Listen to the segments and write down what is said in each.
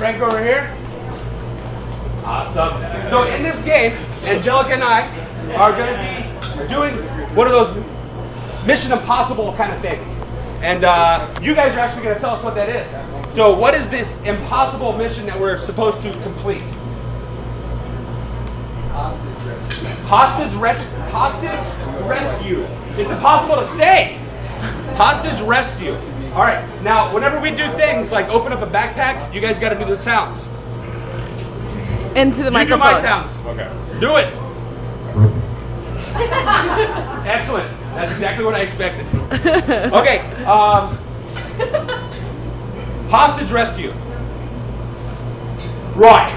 Frank over here. Awesome. So in this game, Angelica and I are going to be doing one of those Mission Impossible kind of things. And you guys are actually going to tell us what that is. So what is this impossible mission that we're supposed to complete? Hostage rescue. It's impossible to say. Hostage rescue. All right. Now, whenever we do things like open up a backpack, you guys got to do the sounds. Into the microphone. You do my sounds. Okay. Do it. Excellent. That's exactly what I expected. Okay. Hostage rescue. Right.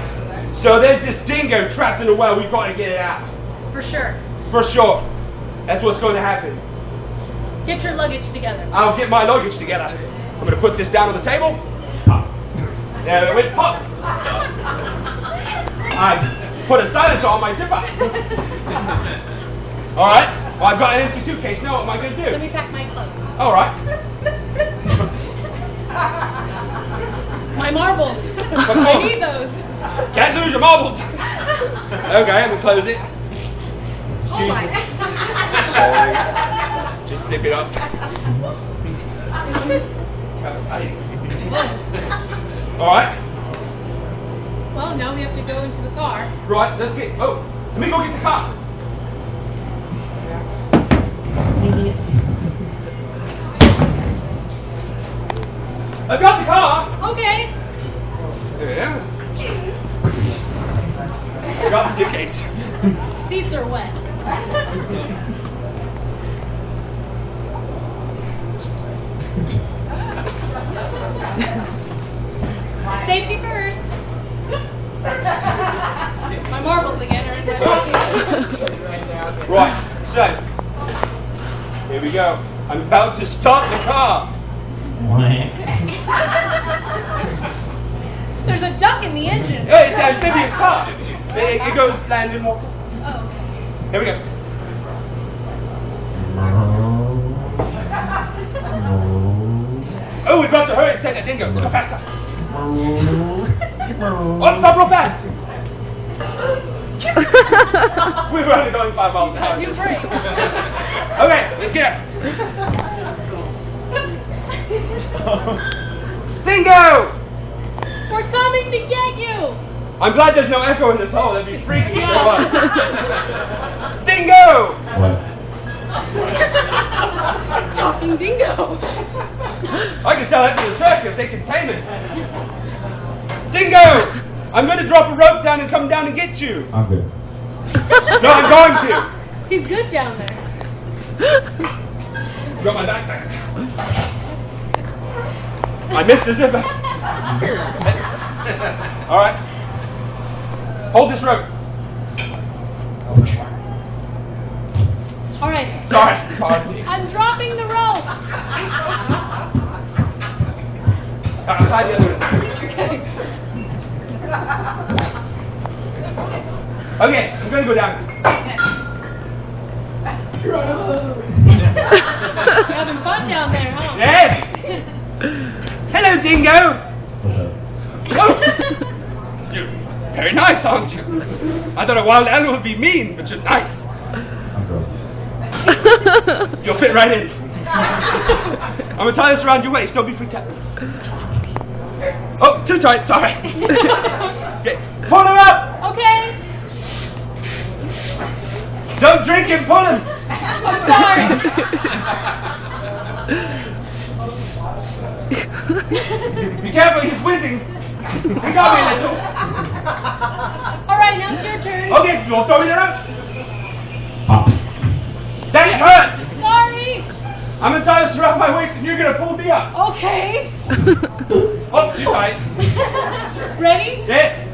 So there's this dingo trapped in the well. We've got to get it out. For sure. For sure. That's what's going to happen. Get your luggage together. I'll get my luggage together. I'm going to put this down on the table. There it went. Pop. I put a silencer on my zipper. All right. Well, I've got an empty suitcase. Now what am I going to do? Let me pack my clothes. All right. My marbles. I need those. Can't lose your marbles. Okay, I'm going to close it. Oh my. Just zip it up. All right. Well, now we have to go into the car. Right, let's get. Oh, let me go get the car. I've got the car. Okay. Yeah. I got the suitcase. Seats are wet. Safety first. My marbles again are in my pocket. Right, so here we go. I'm about to start the car. There's a duck in the engine. Hey, it's an amphibious car. It goes land and water. Oh, okay. Here we go. Oh, we've got to hurry and take that dingo. Let's go faster. Oh, stop real fast. We were only going 5 miles an hour. You break. Okay, let's get it. Dingo! We're coming to get you. I'm glad there's no echo in this hole. That'd be freaky. Yeah. Dingo! Talking dingo. I can sell that to the circus. They can tame it. Dingo! I'm going to drop a rope down and come down and get you. I'm good. No, I'm going to. He's good down there. Got my backpack. I missed the zipper. All right. Hold this rope. All right. Sorry. I'm dropping the rope. Tie the other end. Okay, I'm going to go down. You're having fun down there, huh? Yes. Hello, Dingo. Oh. You're very nice, aren't you? I thought a wild animal would be mean, but you're nice. You'll fit right in. I'm going to tie this around your waist. Don't be freaked out. Oh, too tight. Sorry. Okay. Pull him up. Okay. Don't drink and pull him. I'm sorry. Be careful, he's whizzing. We got me a little. All right, now it's your turn. Okay, you'll throw me down. That hurt. Sorry. I'm going to tie this around my waist and you're going to pull me up. Okay. Oh, too tight. Ready? Yes.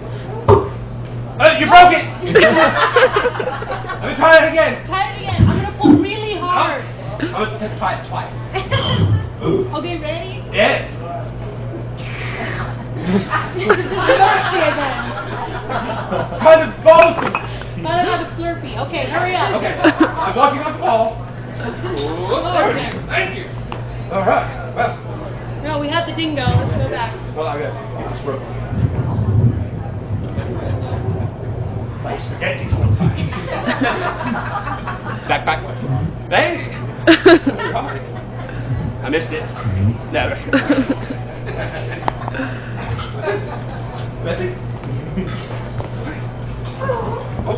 You broke it. Let me try it again. Try it again. I'm going to pull really hard. I'm going to try it twice. Okay, ready? Yes. Thirsty again. Kind of both. Gotta have a Slurpee. Okay, hurry up. Okay, I'm walking on the ball. There we go. Thank you. All right. Well. No, we have the dingo. Let's go back. Well, I got to get this rope. like spaghetti sometimes. Back. Hey! Alright. I missed it. Never. Ready? Oh.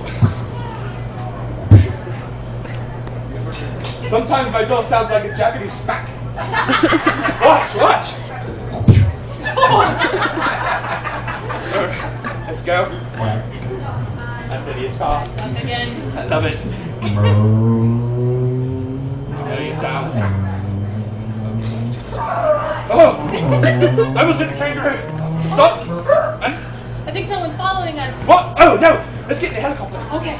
Sometimes my door sounds like a Japanese smack. Watch. Let's go. That's it, you stop. Again. I love it. There you sound. Oh! I was in the kangaroo. Stop! I think someone's following us. What? Oh, no! Let's get in the helicopter. Okay.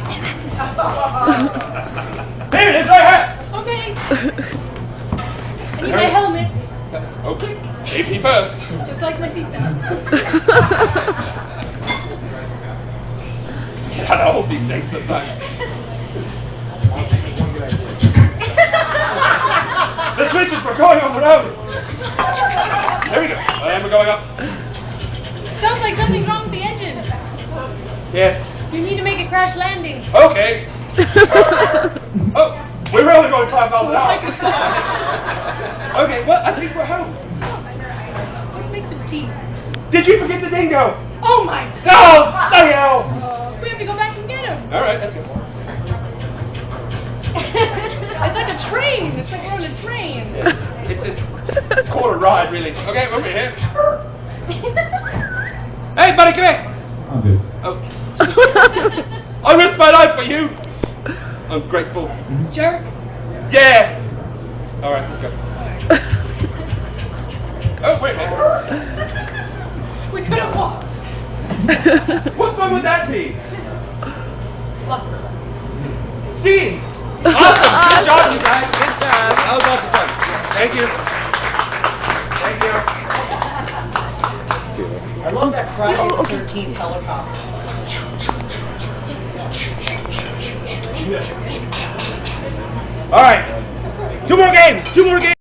There it is, right here! Okay. I need my helmet. Okay. Safety first. Just like my seatbelt. You gotta hold these things sometimes. The switches were going on the road. There we go. And we're going up. Sounds like something's wrong with the engine. Yes. You need to make a crash landing. Okay. Oh, we're only going 5 miles an hour. Okay, well, I think we're home. Let's make some tea. Did you forget the dingo? Oh my No! The hell! We have to go back and get him. All right, let's go. It's like a train. It's like we're on a train. It's a quarter ride, really. Okay, over here. Hey, buddy, come here. I'm good. Oh. I risked my life for you. I'm grateful. Jerk. Yeah. All right, let's go. Oh, wait a minute. We could have walked. What fun would that be? Skiing. Awesome. Good job, you guys. Good job. That was lots of fun. Thank you. Thank you. I love that Friday the 13th helicopter. All right. Two more games.